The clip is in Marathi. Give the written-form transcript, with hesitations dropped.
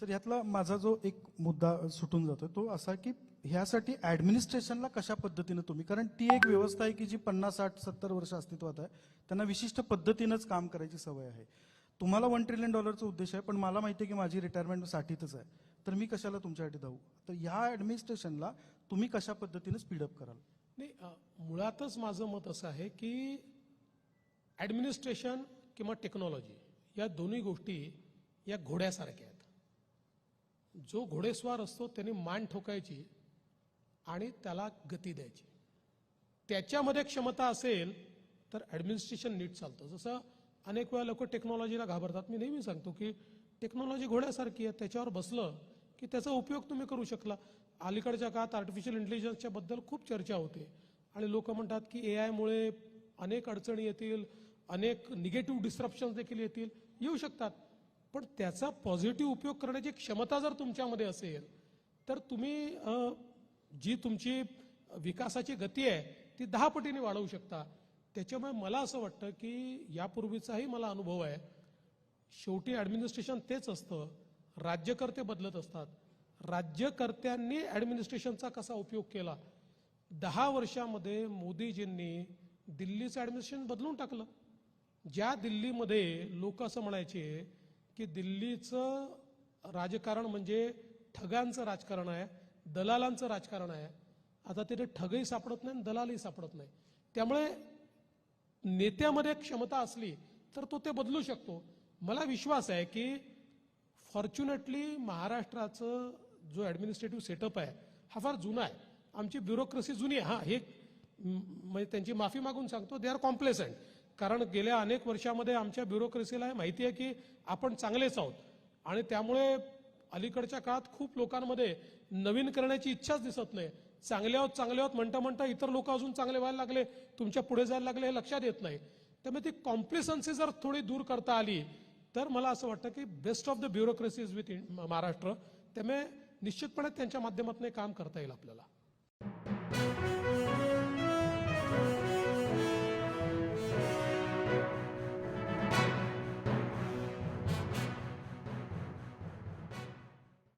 तर यातला माझा जो एक मुद्दा सुटून जातो तो असा की ह्यासाठी ऍडमिनिस्ट्रेशनला कशा पद्धतीने तुम्ही, कारण ती एक व्यवस्था आहे की जी 50, 60, 70 वर्ष अस्तित्वात आहे, त्यांना विशिष्ट पद्धतीनंच काम करायची सवय आहे. तुम्हाला $1 ट्रिलियन उद्देश आहे, पण मला माहिती आहे की माझी रिटायरमेंट 60च आहे, तर मी कशाला तुमच्यासाठी धावू. तर ह्या ऍडमिनिस्ट्रेशनला तुम्ही कशा पद्धतीने स्पीडअप कराल? नाही, मुळातच माझं मत असं आहे की ॲडमिनिस्ट्रेशन किंवा टेक्नॉलॉजी या दोन्ही गोष्टी या घोड्यासारख्या आहेत. जो घोडेस्वार असतो त्याने मान ठोकायची आणि त्याला गती द्यायची. त्याच्यामध्ये क्षमता असेल तर ॲडमिनिस्ट्रेशन नीट चालतं. जसं अनेक वेळा लोक टेक्नॉलॉजीला घाबरतात. मी नेहमी सांगतो की टेक्नॉलॉजी घोड्यासारखी आहे, त्याच्यावर बसलं की त्याचा उपयोग तुम्ही करू शकला. अलीकडच्या काळात आर्टिफिशियल इंटेलिजन्सच्या बद्दल खूप चर्चा होते आणि लोक म्हणतात की एआयमुळे अनेक अडचणी येतील, अनेक निगेटिव्ह डिस्ट्रप्शन्स देखील येऊ शकतात. पण त्याचा पॉझिटिव्ह उपयोग करण्याची क्षमता जर तुमच्यामध्ये असेल तर तुम्ही जी तुमची विकासाची गती आहे ती 10 पटीने वाढवू शकता. त्याच्यामुळे मला असं वाटतं की यापूर्वीचाही मला अनुभव आहे, शेवटी ॲडमिनिस्ट्रेशन तेच असतं, राज्यकर्ते बदलत असतात. राज्यकर्त्यांनी ॲडमिनिस्ट्रेशनचा कसा उपयोग केला. 10 वर्षामध्ये मोदीजींनी दिल्लीचं ॲडमिनिस्ट्रेशन बदलून टाकलं. ज्या दिल्लीमध्ये लोक असं म्हणायचे की दिल्लीचं राजकारण म्हणजे ठगांचं राजकारण आहे, दलालांचं राजकारण आहे, आता तिथे ठगही सापडत नाही, दलालही सापडत नाही. त्यामुळे नेत्यामध्ये क्षमता असली तर तो ते बदलू शकतो. मला विश्वास आहे की फॉर्च्युनेटली महाराष्ट्राचं जो ॲडमिनिस्ट्रेटिव्ह सेटअप आहे हा फार जुना आहे. आमची ब्युरोक्रेसी जुनी आहे. हे म्हणजे त्यांची माफी मागून सांगतो, दे आर कॉम्प्लेसंट. कारण गेल्या अनेक वर्षामध्ये आमच्या ब्युरोक्रेसीला माहिती आहे की आपण चांगलेच आहोत आणि त्यामुळे अलीकडच्या काळात खूप लोकांमध्ये नवीन करण्याची इच्छाच दिसत नाही. चांगले आहोत म्हणता म्हणता इतर लोक अजून चांगले व्हायला लागले, तुमच्या पुढे जायला लागले, हे लक्षात येत नाही. त्यामुळे ती कॉम्प्लेसन्सी जर थोडी दूर करता आली तर मला असं वाटतं की best of the bureaucracy is with Maharashtra. त्यामुळे निश्चितपणे त्यांच्या माध्यमातून काम करता येईल आपल्याला.